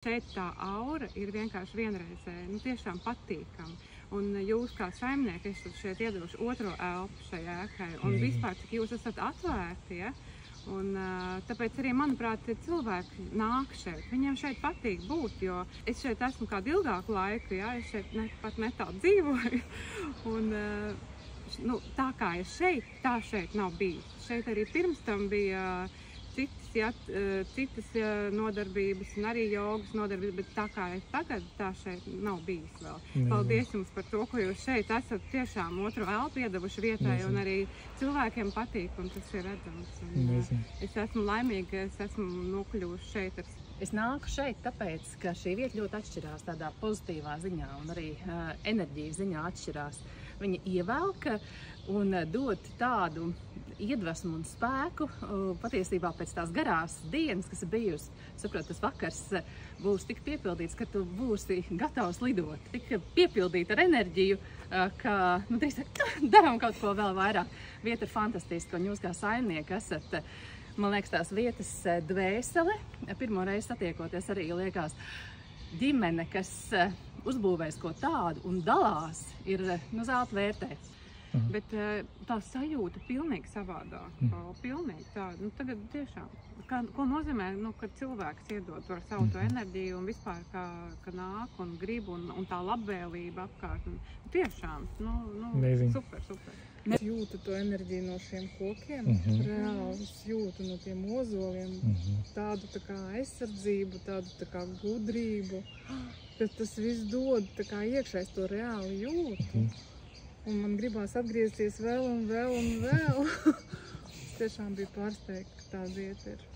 Šeit tā aura ir vienkārši vienreizēja, tiešām patīkama. Un jūs kā saimnieki esat šeit iedevuši otro elpu šai ēkai. Un vispār, cik jūs esat atvērti, ja? Un tāpēc arī, manuprāt, cilvēki nāk šeit. Viņiem šeit patīk būt, jo es šeit esmu kādu ilgāku laiku, ja? Es šeit pat netālu dzīvoju. Un tā kā ir šeit, tā šeit nav bijis. Šeit arī pirms tam bija citas nodarbības un arī jogas nodarbības, bet tā kā ir tagad, tā šeit nav bijis vēl. Paldies jums par to, ko jūs šeit esat tiešām otru elpu iedevuši vietai un arī cilvēkiem patīk, un tas ir redzams. Es esmu laimīga, ka es esmu nokļuvusi šeit. Es nāku šeit tāpēc, ka šī vieta ļoti atšķirās tādā pozitīvā ziņā un arī enerģijas ziņā atšķirās. Viņa ievelka un dod tādu iedvesmu un spēku patiesībā pēc tās garās dienas, kas ir bijusi. Saprot, tas vakars būs tik piepildīts, ka tu būsi gatavs lidot, tik piepildīt ar enerģiju, ka, darām kaut ko vēl vairāk. Vieta ir fantastiska, un jūs kā saimnieki esat, man liekas, tās vietas dvēsele. Pirmo reizi satiekoties arī liekas ģimene, kas uzbūvēs ko tādu un dalās, ir zelta vērtēts. Bet tā sajūta pilnīgi savādāk, pilnīgi tāda. Tagad tiešām, ko nozīmē, kad cilvēks iedod par savu to enerģiju un vispār, ka nāk un grib un tā labvēlība apkārt. Tiešām, super, super. Es jūtu to enerģiju no šiem kokiem, reāli es jūtu no tiem ozoliem, tādu tā kā aizsardzību, tādu tā kā gudrību, bet tas viss dod tā kā iekšā, es to reāli jūtu. Un man gribās atgriezties vēl un vēl un vēl. Es tiešām biju pārsteigta, ka tā vieta ir.